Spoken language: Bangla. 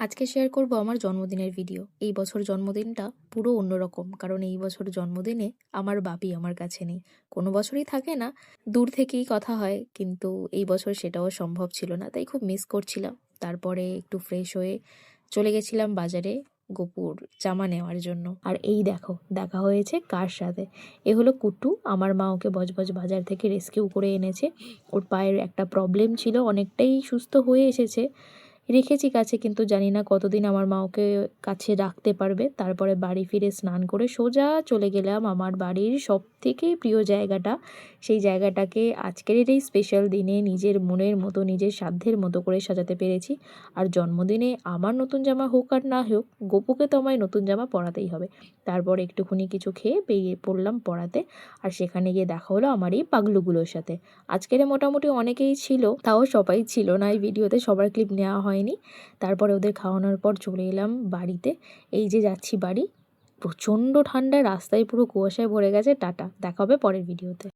আজকে শেয়ার করব আমার জন্মদিনের ভিডিও। এই বছর জন্মদিনটা পুরো অন্যরকম। কারণ এই বছর জন্মদিনে আমার বাপি আমার কাছে নেই। কোনো বছরই থাকে না, দূর থেকেই কথা হয়। কিন্তু এই বছর সেটাও সম্ভব ছিল না। তাই খুব মিস করছিলাম। তারপরে একটু ফ্রেশ হয়ে চলে গেছিলাম বাজারে গোপুর জামা নেওয়ার জন্য। আর এই দেখো, দেখা হয়েছে কার সাথে। এ হলো কুট্টু। আমার মা ওকে বজবজ বাজার থেকে রেস্কিউ করে এনেছে। ওর পায়ের একটা প্রবলেম ছিল, অনেকটাই সুস্থ হয়ে এসেছে। রেখেছি কাছে, কিন্তু জানি না কতদিন আমার মা ওকে কাছে রাখতে পারবে। তারপরে বাড়ি ফিরে স্নান করে সোজা চলে গেলাম আমার বাড়ির সবথেকে প্রিয় জায়গাটা। সেই জায়গাটাকে আজকের এই স্পেশাল দিনে নিজের মনের মতো, নিজের সাধ্যের মতো করে সাজাতে পেরেছি। আর জন্মদিনে আমার নতুন জামা হোক আর না হোক, গপুকে তো আমায় নতুন জামা পরাতেই হবে। তারপর একটুখানি কিছু খেয়ে বেরিয়ে পড়লাম পড়াতে। আর সেখানে গিয়ে দেখা হলো আমার এই পাগলুগুলোর সাথে। আজকের মোটামুটি অনেকেই ছিল, তাও সবাই ছিল না এই ভিডিওতে, সবার ক্লিপ নেওয়া হয়নি। তারপরে ওদের খাওয়ানোর পর চলে এলাম বাড়িতে। এই যে যাচ্ছি বাড়ি, প্রচণ্ড ঠান্ডা, রাস্তায় পুরো কুয়াশায় ভরে গেছে। টাটা, দেখা হবে পরের ভিডিওতে।